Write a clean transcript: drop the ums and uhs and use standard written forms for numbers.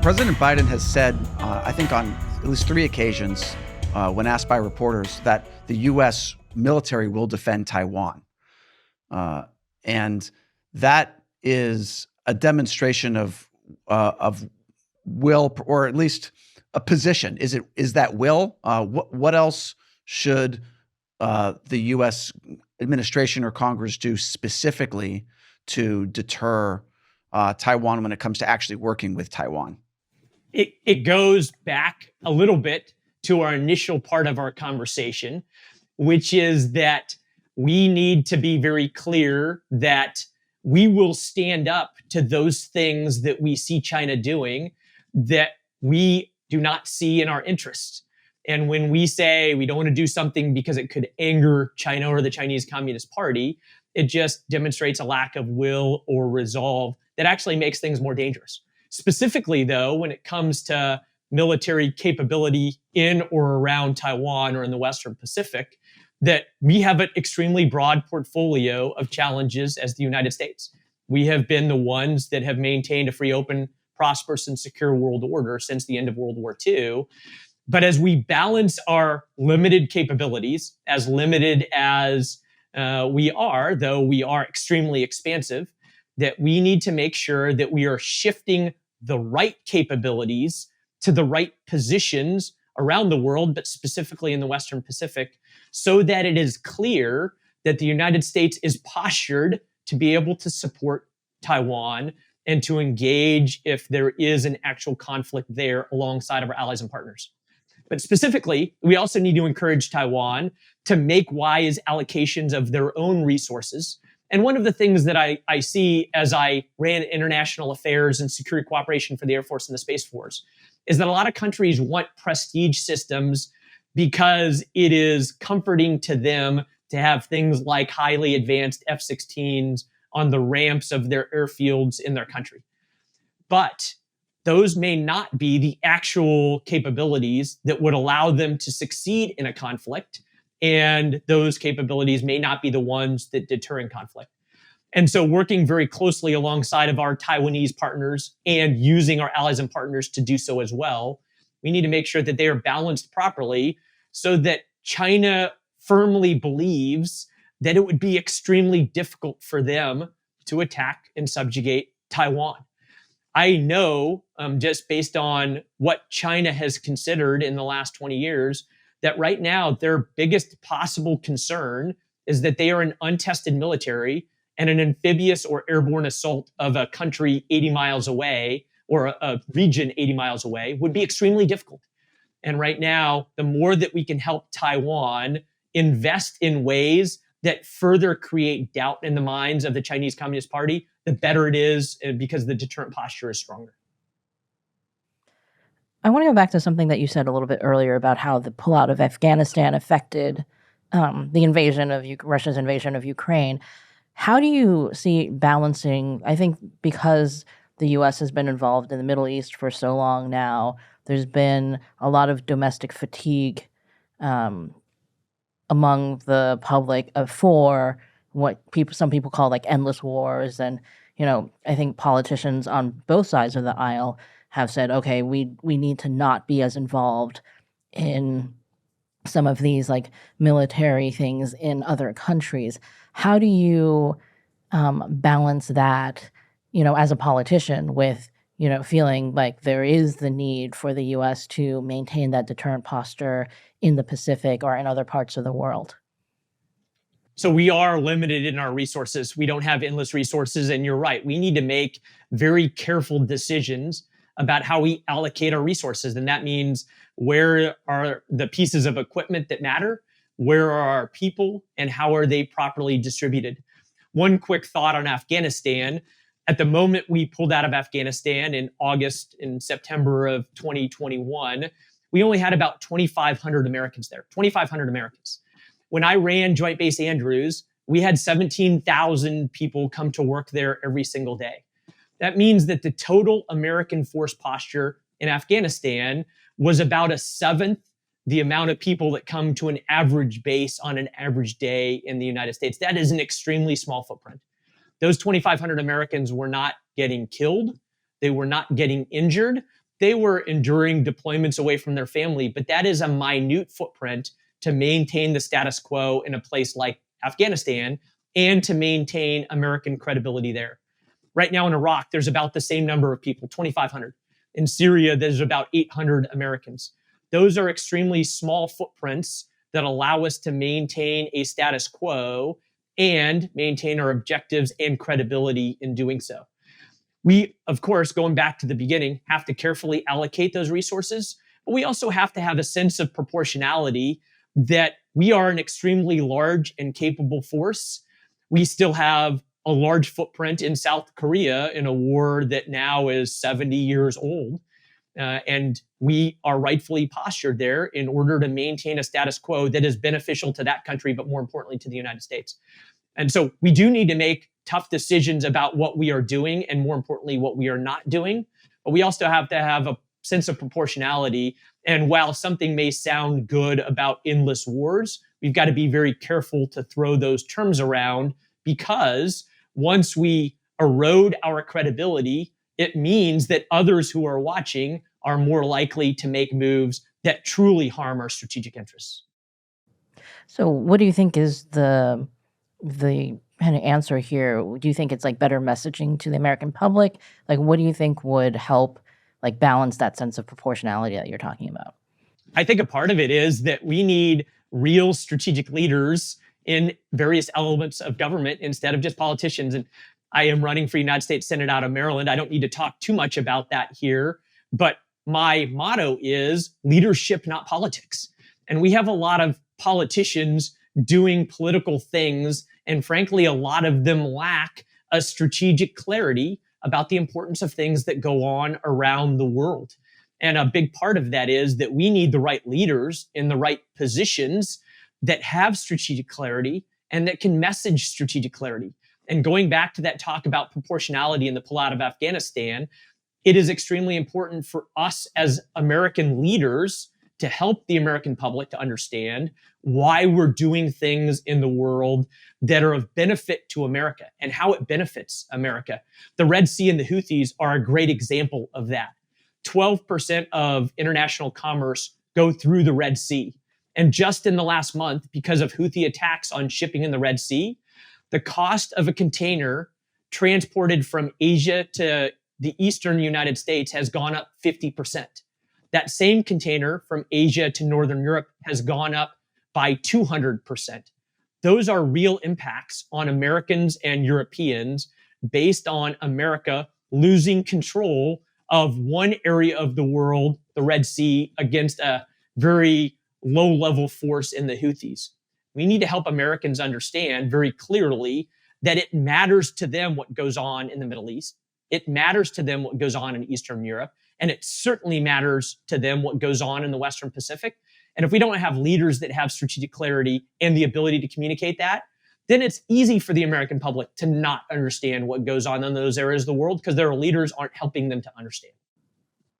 President Biden has said, I think on at least 3 occasions, when asked by reporters, that the U.S. military will defend Taiwan. And that is a demonstration of will, or at least a position. Is that will? What else should the U.S. administration or Congress do specifically to deter Taiwan when it comes to actually working with Taiwan? It goes back a little bit to our initial part of our conversation, which is that we need to be very clear that we will stand up to those things that we see China doing that we do not see in our interests. And when we say we don't want to do something because it could anger China or the Chinese Communist Party, it just demonstrates a lack of will or resolve that actually makes things more dangerous. Specifically, though, when it comes to military capability in or around Taiwan or in the Western Pacific, that we have an extremely broad portfolio of challenges as the United States. We have been the ones that have maintained a free, open, prosperous, and secure world order since the end of World War II. But as we balance our limited capabilities, as limited as we are, though we are extremely expansive, that we need to make sure that we are shifting the right capabilities to the right positions around the world, but specifically in the Western Pacific, so that it is clear that the United States is postured to be able to support Taiwan and to engage if there is an actual conflict there alongside of our allies and partners. But specifically, we also need to encourage Taiwan to make wise allocations of their own resources. And one of the things that I see as I ran international affairs and security cooperation for the Air Force and the Space Force is that a lot of countries want prestige systems because it is comforting to them to have things like highly advanced F-16s on the ramps of their airfields in their country. But those may not be the actual capabilities that would allow them to succeed in a conflict. And those capabilities may not be the ones that deter in conflict. And so working very closely alongside of our Taiwanese partners and using our allies and partners to do so as well, we need to make sure that they are balanced properly so that China firmly believes that it would be extremely difficult for them to attack and subjugate Taiwan. I know, just based on what China has considered in the last 20 years, that right now their biggest possible concern is that they are an untested military, and an amphibious or airborne assault of a country 80 miles away or a region 80 miles away would be extremely difficult. And right now, the more that we can help Taiwan invest in ways that further create doubt in the minds of the Chinese Communist Party, the better it is, because the deterrent posture is stronger. I want to go back to something that you said a little bit earlier about how the pullout of Afghanistan affected Russia's invasion of Ukraine. How do you see balancing? I think because the U.S. has been involved in the Middle East for so long now, there's been a lot of domestic fatigue among the public for what some people call like endless wars. And, I think politicians on both sides of the aisle have said, okay, we need to not be as involved in some of these like military things in other countries. How do you balance that, as a politician with, feeling like there is the need for the U.S. to maintain that deterrent posture in the Pacific or in other parts of the world? So we are limited in our resources. We don't have endless resources. And you're right. We need to make very careful decisions about how we allocate our resources. And that means where are the pieces of equipment that matter? Where are our people? And how are they properly distributed? One quick thought on Afghanistan. At the moment we pulled out of Afghanistan in August and September of 2021, we only had about 2,500 Americans there, 2,500 Americans. When I ran Joint Base Andrews, we had 17,000 people come to work there every single day. That means that the total American force posture in Afghanistan was about a seventh the amount of people that come to an average base on an average day in the United States. That is an extremely small footprint. Those 2,500 Americans were not getting killed. They were not getting injured. they were enduring deployments away from their family, but that is a minute footprint to maintain the status quo in a place like Afghanistan and to maintain American credibility there. Right now in Iraq, there's about the same number of people, 2,500. In Syria, there's about 800 Americans. Those are extremely small footprints that allow us to maintain a status quo and maintain our objectives and credibility in doing so. We, of course, going back to the beginning, have to carefully allocate those resources, but we also have to have a sense of proportionality that we are an extremely large and capable force. We still have a large footprint in South Korea in a war that now is 70 years old. And we are rightfully postured there in order to maintain a status quo that is beneficial to that country, but more importantly to the United States. And so we do need to make tough decisions about what we are doing and more importantly, what we are not doing. But we also have to have a sense of proportionality. And while something may sound good about endless wars, we've got to be very careful to throw those terms around, because once we erode our credibility, it means that others who are watching are more likely to make moves that truly harm our strategic interests. So what do you think is the kind of answer here? Do you think it's like better messaging to the American public? Like, what do you think would help like balance that sense of proportionality that you're talking about? I think a part of it is that we need real strategic leaders in various elements of government instead of just politicians. And I am running for United States Senate out of Maryland. I don't need to talk too much about that here, but my motto is leadership, not politics. And we have a lot of politicians doing political things, and frankly, a lot of them lack a strategic clarity about the importance of things that go on around the world. And a big part of that is that we need the right leaders in the right positions that have strategic clarity and that can message strategic clarity. And going back to that talk about proportionality in the pullout of Afghanistan, it is extremely important for us as American leaders to help the American public to understand why we're doing things in the world that are of benefit to America and how it benefits America. The Red Sea and the Houthis are a great example of that. 12% of international commerce go through the Red Sea. And just in the last month, because of Houthi attacks on shipping in the Red Sea, the cost of a container transported from Asia to the eastern United States has gone up 50%. That same container from Asia to Northern Europe has gone up by 200%. Those are real impacts on Americans and Europeans based on America losing control of one area of the world, the Red Sea, against a very low-level force in the Houthis. We need to help Americans understand very clearly that it matters to them what goes on in the Middle East. It matters to them what goes on in Eastern Europe. And it certainly matters to them what goes on in the Western Pacific. And if we don't have leaders that have strategic clarity and the ability to communicate that, then it's easy for the American public to not understand what goes on in those areas of the world because their leaders aren't helping them to understand.